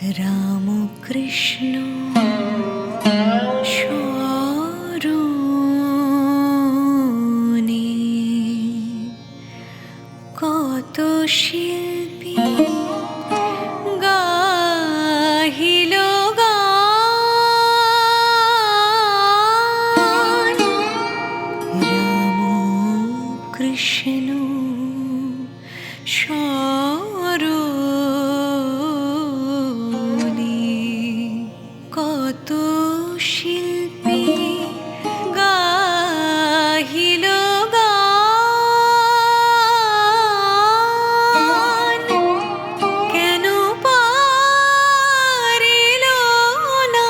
রাম কৃষ্ণ স্মরণে কত শিল্পী গাহিল গান। রাম কৃষ্ণ স্মরণে কত শিল্পী গাহিল গান। কেন পারিল না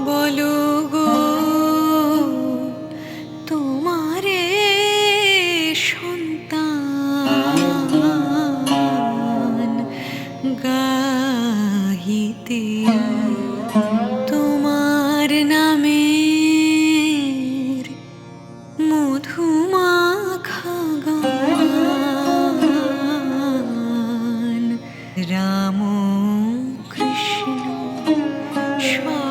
বলো গো তোমারে সন্তান গাহিতে তোমার নামের মধুমাখা গান। রাম কৃষ্ণ স্মরণে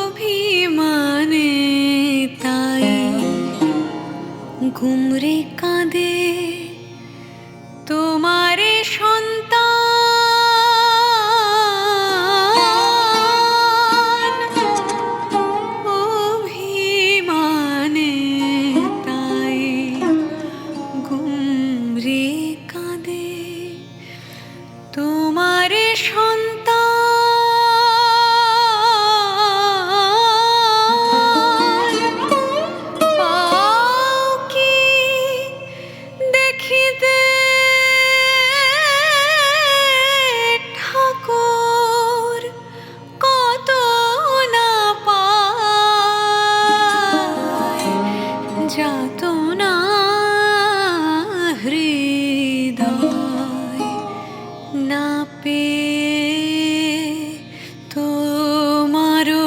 অভিমানে তাই ঘুমরে কাঁদে তোমারে সন্তান। অভিমানে তাই ঘুমরে কাঁদে তোমারে সন্তান। পাও কি দেখিতে ঠাকুর কত না পায় যাতনা হৃদয় না পেয়ে তোমারো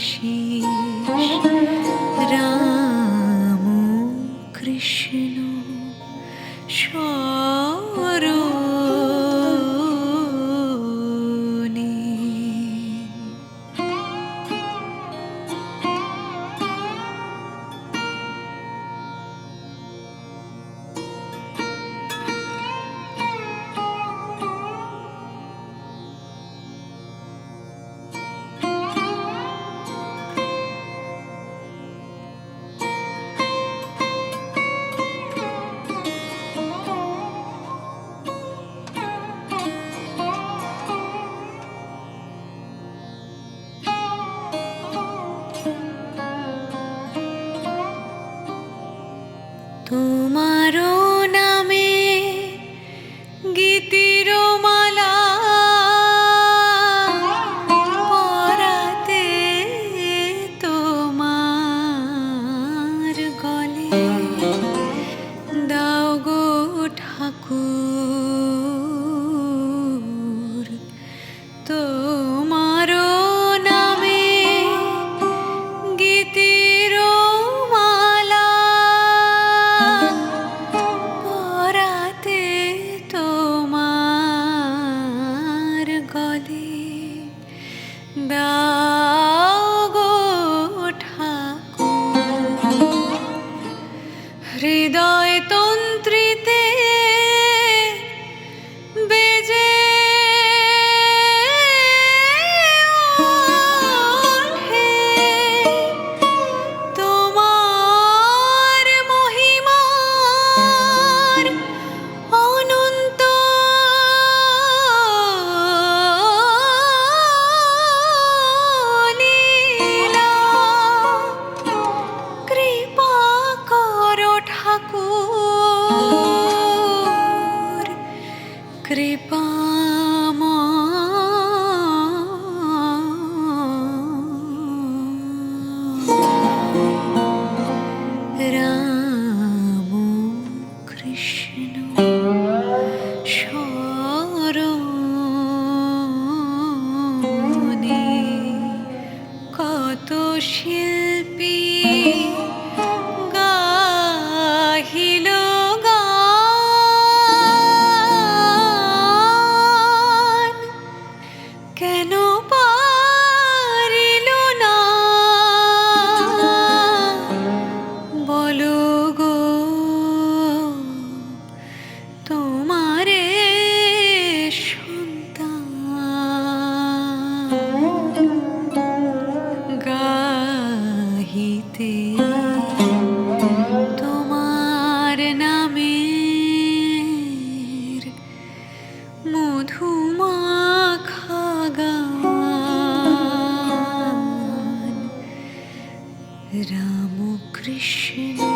আশিস। রাম কৃষ্ণ স্মরণে তোমারো নামে গীতির মালা পরাতে তোমার গলে দাও গো ঠাকুর। তোমারো নামে গীতির মালা পরাতে তোমার গলে দাও গো ঠাকুর। হৃদয় তন্ত্রীতে বেজে ওঠে তোমার মহিমার অনন্ত রাম কৃষ্ণ